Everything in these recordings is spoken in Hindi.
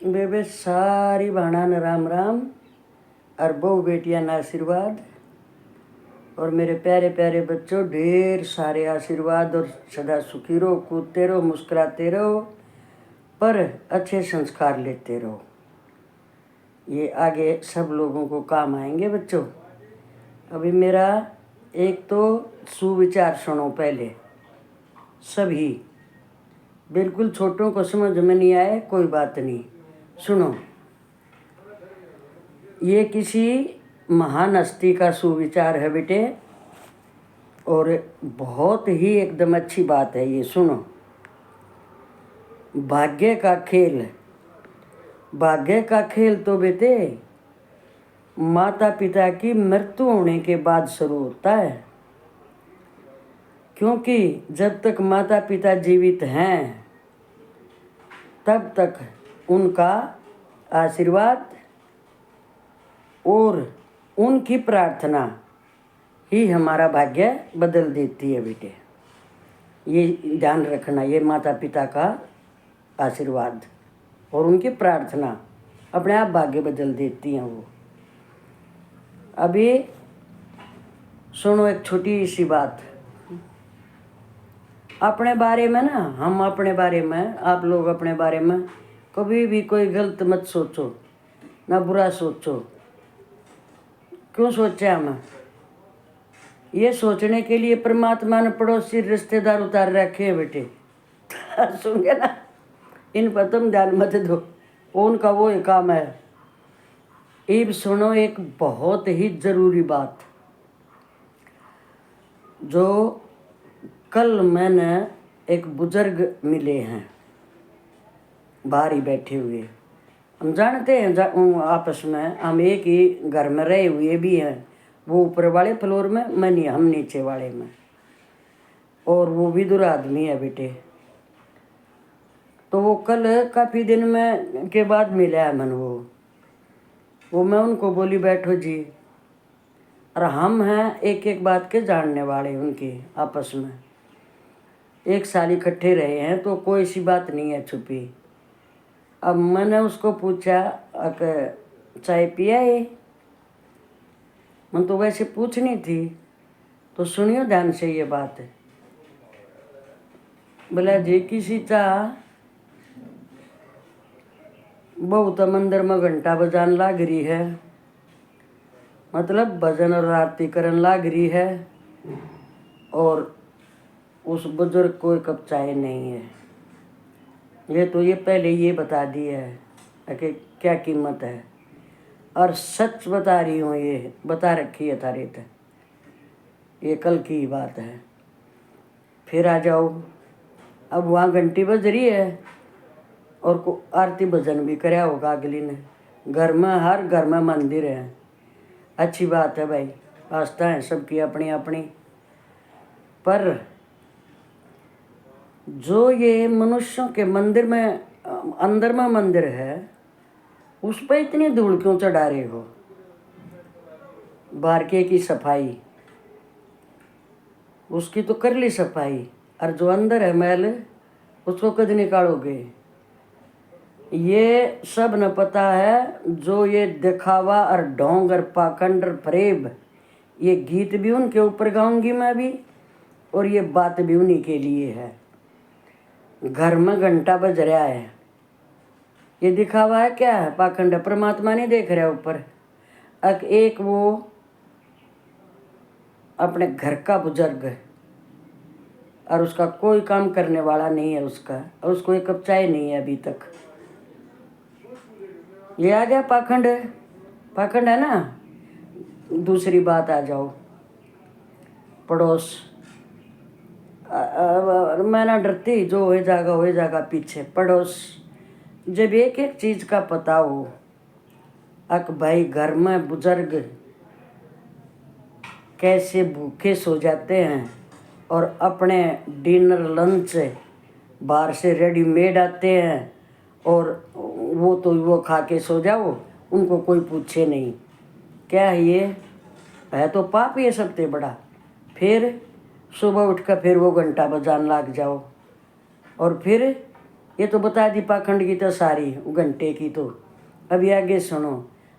बेबे सारी भाणा न राम राम और बहु बेटियां न आशीर्वाद और मेरे प्यारे प्यारे बच्चों ढेर सारे आशीर्वाद और सदा सुखी रहो, कूदते रहो, मुस्कुराते रहो, पर अच्छे संस्कार लेते रहो। ये आगे सब लोगों को काम आएंगे बच्चों। अभी मेरा एक तो सुविचार सुनो पहले सभी, बिल्कुल छोटों को समझ में नहीं आए कोई बात नहीं, सुनो। ये किसी महान हस्ती का सुविचार है बेटे और बहुत ही एकदम अच्छी बात है। ये सुनो। भाग्य का खेल, भाग्य का खेल तो बेटे माता पिता की मृत्यु होने के बाद शुरू होता है, क्योंकि जब तक माता पिता जीवित हैं तब तक उनका आशीर्वाद और उनकी प्रार्थना ही हमारा भाग्य बदल देती है बेटे। ये ध्यान रखना, ये माता पिता का आशीर्वाद और उनकी प्रार्थना अपने आप भाग्य बदल देती हैं वो। अभी सुनो एक छोटी सी बात अपने बारे में ना, हम अपने बारे में, आप लोग अपने बारे में कभी भी कोई गलत मत सोचो, ना बुरा सोचो। क्यों सोचे हम? ये सोचने के लिए परमात्मा ने पड़ोसी रिश्तेदार उतार रखे हैं बेटे। सुनिए ना, इन पर तुम ध्यान मत दो, उनका वो ही काम है। अब सुनो एक बहुत ही जरूरी बात, जो कल मैंने एक बुजुर्ग मिले हैं बाहर ही बैठे हुए। हम जानते हैं आपस में, हम एक ही घर में रहे हुए भी हैं, वो ऊपर वाले फ्लोर में, मैं नहीं, हम नीचे वाले में, और वो भी दूर आदमी है बेटे। तो वो कल काफ़ी दिन में के बाद मिला है मन वो मैं उनको बोली बैठो जी, और हम हैं एक एक बात के जानने वाले उनके आपस में, 1 साल इकट्ठे रहे हैं तो कोई सी बात नहीं है छुपी। अब मैंने उसको पूछा चाय पिया है, मैं तो वैसे पूछनी थी, तो सुनियो ध्यान से ये बात है। बोला जी किसी चाह बहुत मंदिर में घंटा बजान लाग रही है, मतलब भजन और आरती करन लाग रही है, और उस बुजुर्ग को एक कप चाय नहीं है। ये तो ये पहले ये बता दिया है कि क्या कीमत है, और सच बता रही हूँ, ये बता रखी है तारीख, ये कल की बात है। फिर आ जाओ, अब वहाँ घंटी बज रही है और को आरती भजन भी कराया होगा अगली ने। घर में, हर घर में मंदिर है, अच्छी बात है भाई, आस्था है सबकी अपनी अपनी। पर जो ये मनुष्यों के मंदिर में, अंदर में मंदिर है, उस पर इतनी धूल क्यों चढ़ा रहे हो? बारके की सफाई उसकी तो कर ली सफाई, और जो अंदर है मैल उसको कद निकालोगे? ये सब न पता है। जो ये दिखावा और ढोंग और पाखंड और फरेब, ये गीत भी उनके ऊपर गाऊंगी मैं भी, और ये बात भी उन्हीं के लिए है। घर में घंटा बज रहा है, ये दिखावा है क्या है? पाखंड है, परमात्मा नहीं देख रहा ऊपर। एक वो अपने घर का बुजुर्ग है और उसका कोई काम करने वाला नहीं है उसका, और उसको एक कप चाय नहीं है अभी तक। ये आ गया पाखंड, पाखंड है ना। दूसरी बात आ जाओ, पड़ोस। मैं ना डरती, जो हो जाएगा पीछे। पड़ोस जब एक एक चीज़ का पता हो, अक भाई घर में बुजुर्ग कैसे भूखे सो जाते हैं और अपने डिनर लंच बाहर से रेडीमेड आते हैं, और वो तो वो खा के सो जाओ, उनको कोई पूछे नहीं। क्या है ये? है तो पाप ये सबसे बड़ा। फिर सुबह उठ कर फिर वो घंटा बजान लग जाओ, और फिर ये तो बता दी पाखंड की तो सारी घंटे की। तो अभी आगे सुनो।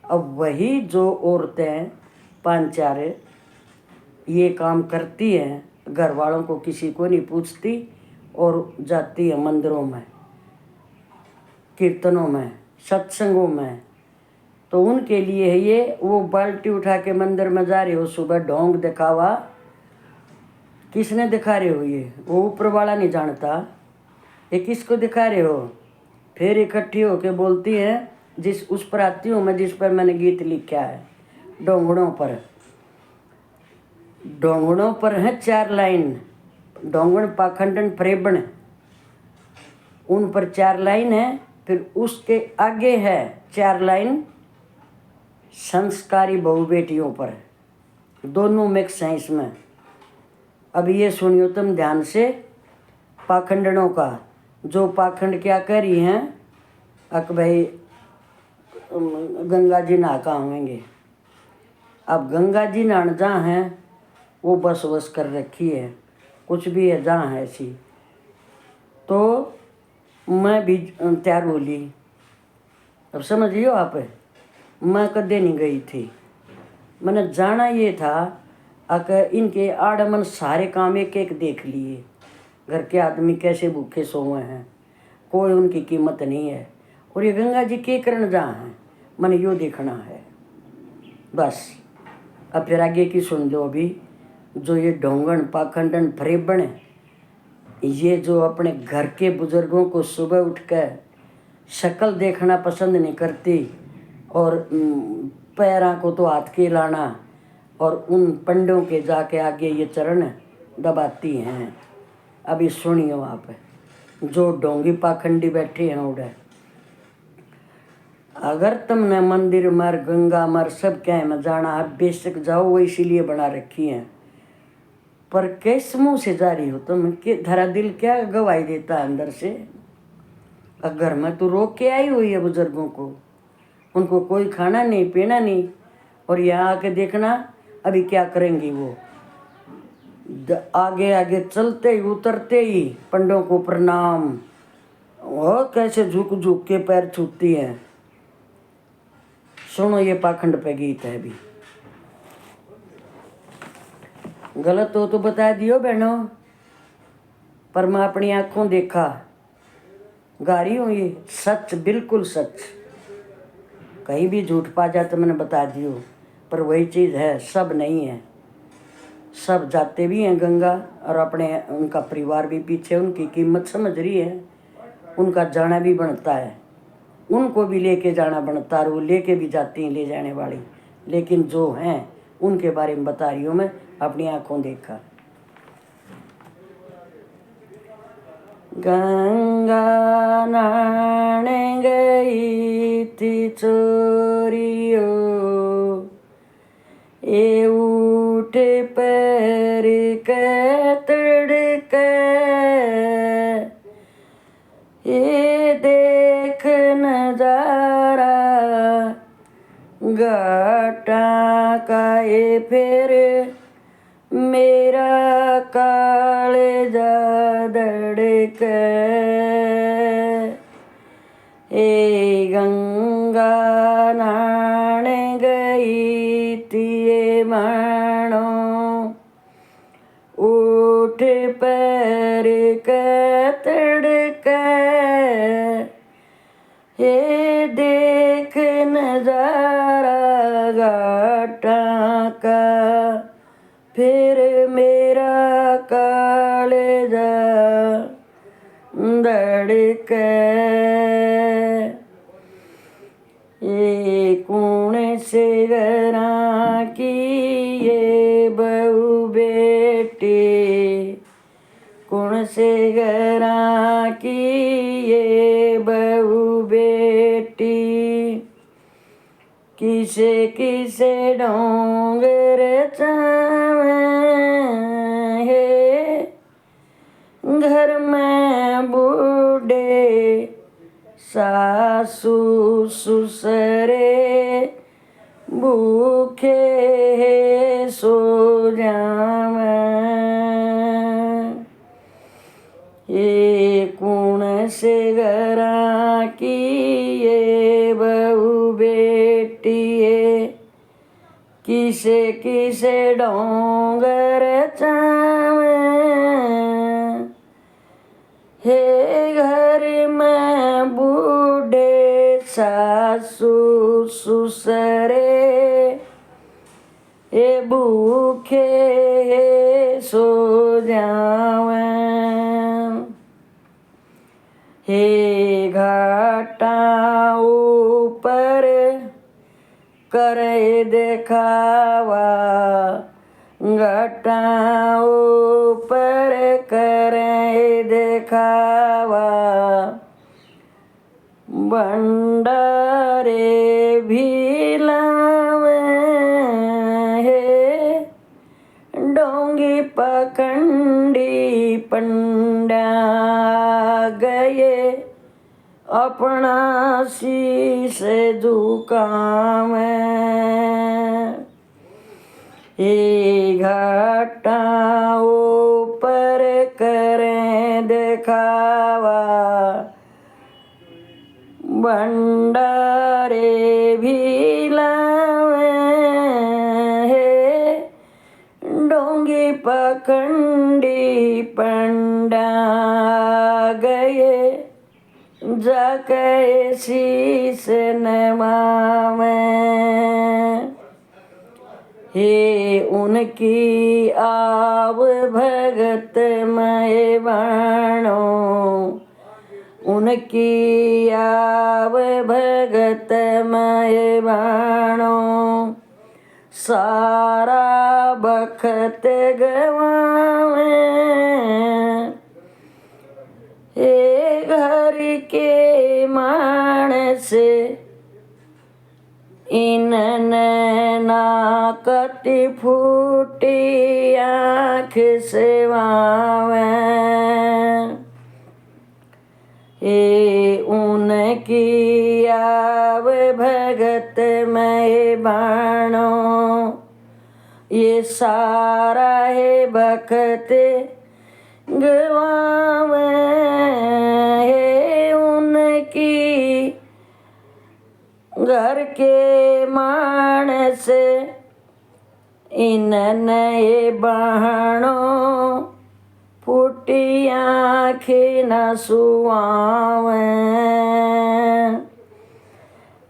अब वही जो औरतें 5-4 ये काम करती हैं, घर वालों को किसी को नहीं पूछती और जाती है मंदिरों में, कीर्तनों में, सत्संगों में, तो उनके लिए है ये। वो बाल्टी उठा के मंदिर में जा रहे हो, सुबह ढोंग दिखावा किसने दिखा रहे हो? ये वो ऊपर वाला नहीं जानता, ये किसको दिखा रहे हो? फिर इकट्ठी होके बोलती है, जिस उस पर आती हूँ मैं जिस पर मैंने गीत लिखा है, ढोंगड़ों पर। ढोंगड़ों पर है 4 लाइन, ढोंगण पाखंडन प्रेबण, उन पर 4 लाइन है। फिर उसके आगे है 4 लाइन संस्कारी बहू बेटियों पर, दोनों मिक्स हैं इसमें। अब ये सुनियो तुम ध्यान से पाखंडनों का। जो पाखंड क्या कर रही हैं, अक भाई गंगा जी नहा का होंगे। अब गंगा जी नहान जहाँ हैं वो बस बस कर रखी है, कुछ भी है जहाँ है ऐसी। तो मैं भी तैयार हो ली। अब समझियो आप, मैं कदे नहीं गई थी। मैंने जाना ये था अगर इनके आड़मन सारे काम एक एक देख लिए, घर के आदमी कैसे भूखे सोए हैं, कोई उनकी कीमत नहीं है। और ये गंगा जी के करण जहाँ हैं, मैंने यो देखना है बस। अब फिर आगे की सुन लो। अभी जो ये ढोंगण पाखंडन फरेबण, ये जो अपने घर के बुजुर्गों को सुबह उठकर शक्ल देखना पसंद नहीं करती और पैरों को तो हाथ के लाना और उन पंडों के जाके आगे ये चरण दबाती हैं। अभी सुनियो आप, जो ढोंगी पाखंडी बैठे हैं उड़े, अगर तुमने मंदिर मर गंगा मर सब क्या में जाना है, बेशक जाओ, वो इसीलिए बना रखी हैं। पर किस मुँह से जा रही हो तुम? कि धरा दिल क्या गवाही देता है अंदर से? घर में तो रोक के आई हुई है बुजुर्गों को, उनको कोई खाना नहीं पीना नहीं, और यहाँ आके देखना अभी क्या करेंगी वो। आगे आगे चलते ही उतरते ही पंडों को प्रणाम, वो कैसे झुक झुक के पैर छूती हैं। सुनो ये पाखंड पे गीत है। अभी गलत हो तो बता दियो बहनों, पर मैं अपनी आंखों देखा गा रही हूँ ये सच, बिल्कुल सच। कहीं भी झूठ पा जाए तो मैंने बता दियो, पर वही चीज़ है, सब नहीं है। सब जाते भी हैं गंगा और अपने उनका परिवार भी पीछे उनकी कीमत समझ रही है, उनका जाना भी बनता है, उनको भी लेके जाना बनता है, वो लेके भी जाती हैं ले जाने वाली। लेकिन जो हैं उनके बारे में बता रही हूँ मैं, अपनी आंखों देखा। गंगा नहाने गई थी चोरियो, ये उठे पैर के तड़के, ये देख नजारा घाटा का, ये फिर मेरा कालेजा धड़के। ए गंगा नहाने गई थी ये मानो, उठ पैर के तड़के, ये देख नजारा घाटा का, फिर मेरा कालेजा धड़के। ये कौन से घरा की ये बहू बेटी, कौन से घरा की ये बहू बेटी, किसे किसे डोंगर चावे है, घर में बूढ़े सासू ससुरे भूखे सो जावे। ये कौन से घरा की ये बहू बेटी है, किसे किसे डोंगर चावे, हे घर में बूढ़े सासू ससुरे, हे भूखे सो जावे, हे घाटा ऊपर करे देखावा, घाटा ऊपर करे देखावा, भंडारे भी लावे, हे डोंगी पकंडी पंडा गए, अपना शीश झुकावे, हे घाटा ऊपर करे देखावा, भंडारे भी लावे, हे डोंगी पकंडी पंडा गए, जाके शीश नमावे, हे उनकी आव भगत मय बाणो, उनकी आव भगत मय बाणो, सारा बखत गवावे, हे घर के मानस इनने नाकति फूटी आँख सेवावे, हे उनकी आव भगत मय बाणो, ये सारा है बखत गवावे, हे उनकी घर के मानस इनने बाणो, फूटी आँखें न सुआवे,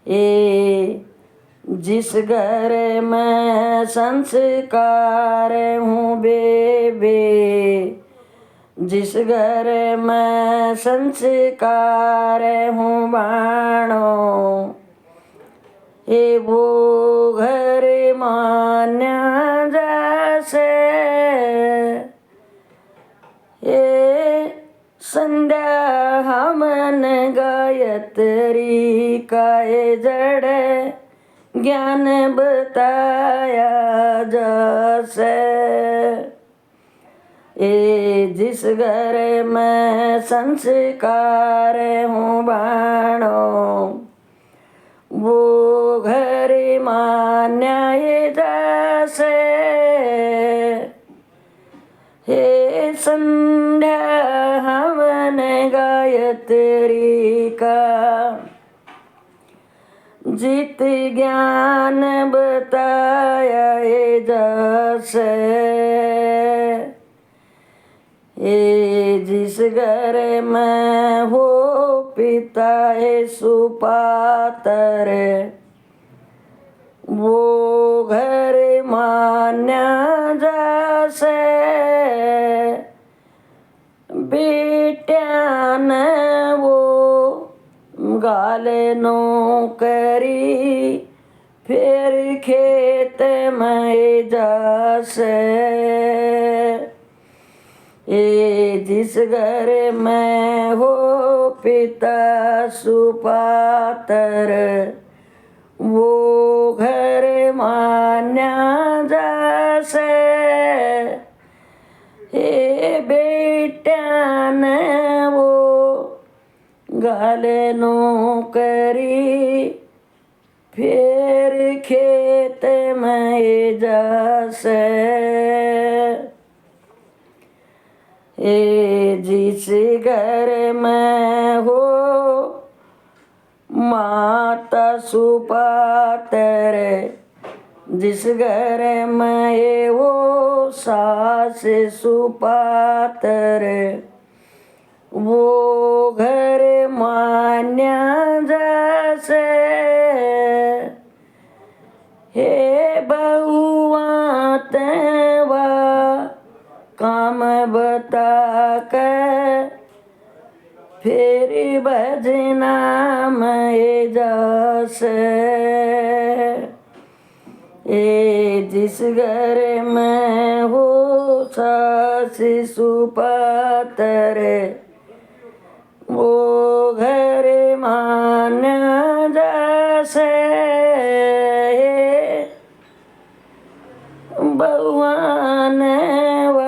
ए जिस घर में संस्कार हूँ बेबे, जिस घर में संस्कार हूँ बाणो, हे वो घर मान्या जैसे, हे संध्या हमन गायत्री काए जड़ ज्ञान बताया जैसे, ए जिस घर में संस्कार हूँ बाणो, वो घर मान्या जैसे, हे संध्या हवन गायत्री का जित ज्ञान बताया जैसे, ये जिस घर में हो पिता है सुपातर, वो घर मान्या जैसे, बेटिया न वो गाले नौकरी, फिर खेत में जैसे, ये जिस घर में हो पिता सुपातर, वो घर मान्या जैसे, हे बेटा न वो गाले नौकरी, फिर खेत में जैसे, ए जिस घर में माता सुपातर जिस घर में ये वो सास सुपातर वो घर मान्या जैसे हे बहुआ तेवा काम बता कर फिर भजना में जस ए जिस घर में हो सास सुपातर वो घर मान्या जैसे भगवान व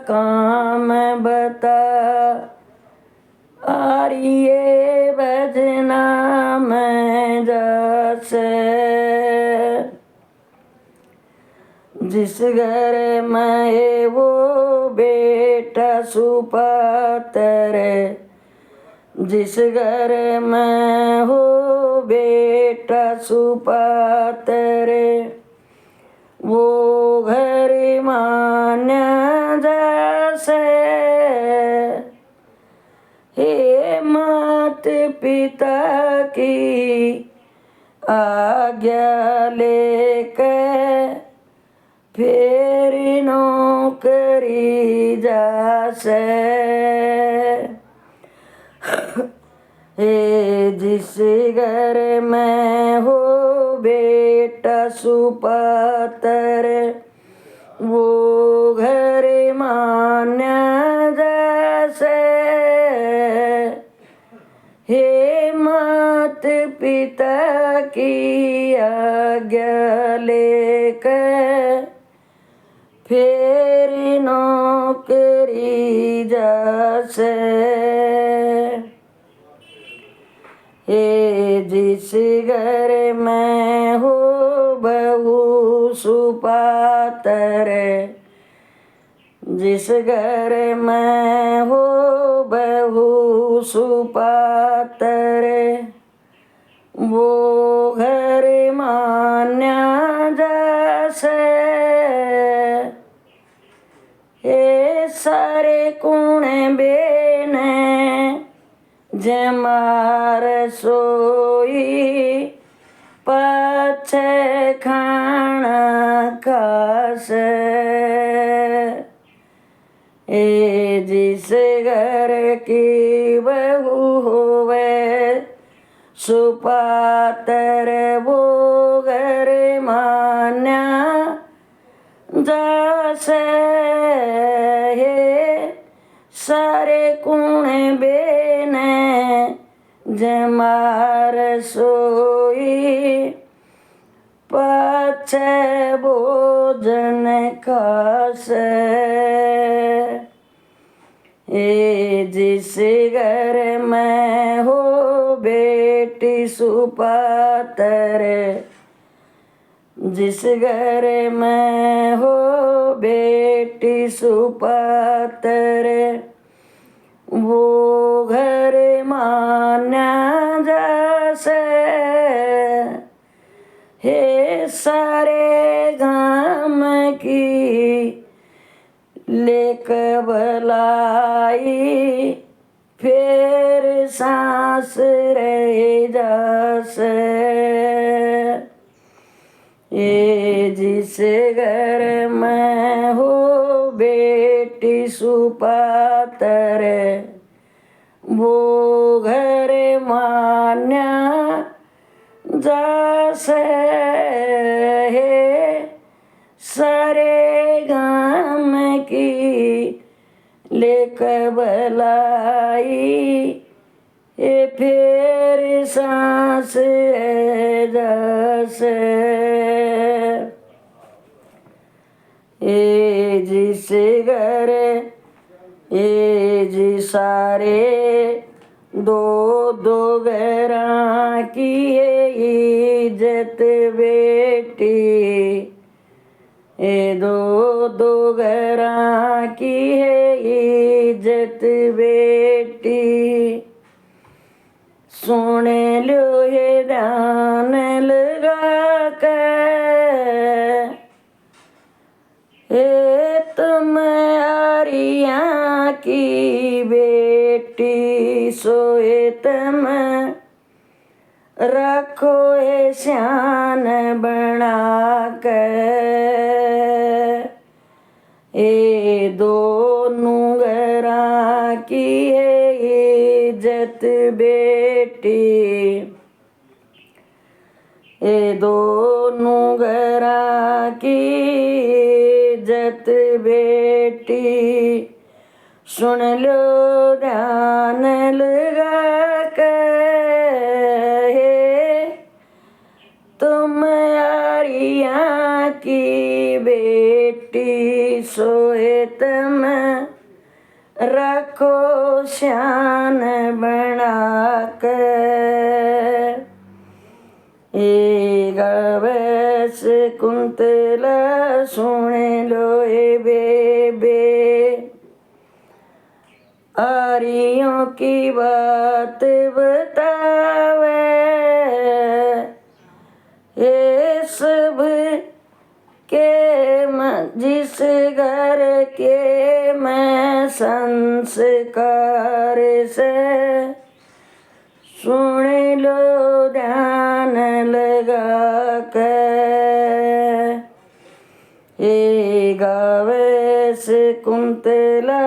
काम बता आरिये भजना में जैसे जिस घर में वो बेटा सुपातर जिस घर में हो बेटा सुपातर वो घर मान्या जैसे हे मात पिता की आज्ञा लेकर फिर नौकरी जासे हे जिस घर में हो बेटा सुपातर वो घर मान्या जैसे हे मात पिता की आज्ञा लेकर फिर नौकरी जैसे हे जिस घर में हो बहू सुपातर जिस घर में हो बहू सुपातर वो घर मान्या जैसे हे सारे कुणे बेने जमार सोई पाछे खाना खासे ए जिस घर की बहू होवे सुपातर वो घर मान्या जैसे हे सारे कुणे बेने जमार सोई पाछे भोजन खासे ए जिस घर में हो बेटी सुपातर जिस घर में हो बेटी सुपातर वो घर मान्या जैसे हे सारे गाम की लेक भलाई फिर सांस रह जासे ये जिस घर में हो बेटी सुपातर वो घर मान्या जैसे है सारे गाम की लेक भलाई ये फिर सांस जैसे ये जिस घर ये जी सारे दो दो घरा की है इज्जत बेटी ये दो दो घरा की है इज्जत बेटी सुन लो ये ध्यान लगा कर, ये तुम्हारी यहाँ की बेटी सोए तुम रखो ये शान बना कर, ये दोनों घरा की है इज्जत बेटी, ये दोनों घरा की इज्जत बेटी, सुन लो ध्यान लगा कर, तुम्हारी यहाँ की बेटी सोए तुम रखो शान बना कर, गावस कुंतला सुन लो ए बेबे, आरियों की बात बतावे, ये सब के जिस घर के मैं संस्कार से, सुन लो ध्यान लगा कर, ये गावे से कुंतला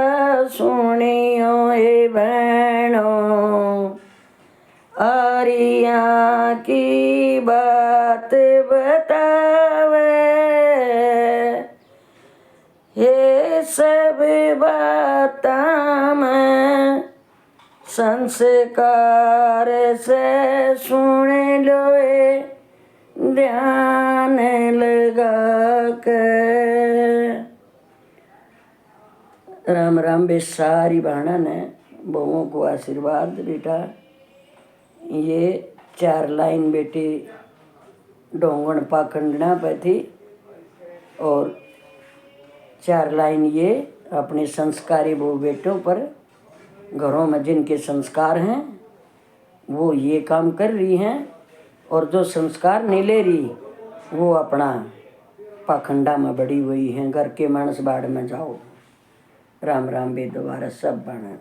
सुनियो ए बहनों, आरिया की बात बतावे, ये सब बातां में संस्कार से, सुन लो ध्यान लगा कर। राम राम बे सारी बहना ने बहुओं को आशीर्वाद बेटा। ये 4 लाइन बेटी डोंगण पाखंडना पे थी और 4 लाइन ये अपने संस्कारी बहु बेटों पर, घरों में जिनके संस्कार हैं वो ये काम कर रही हैं, और जो संस्कार नहीं ले रही वो अपना पाखंडा में बड़ी हुई हैं। घर के मानस बाड़ में जाओ। राम राम बे दोबारा सब बना।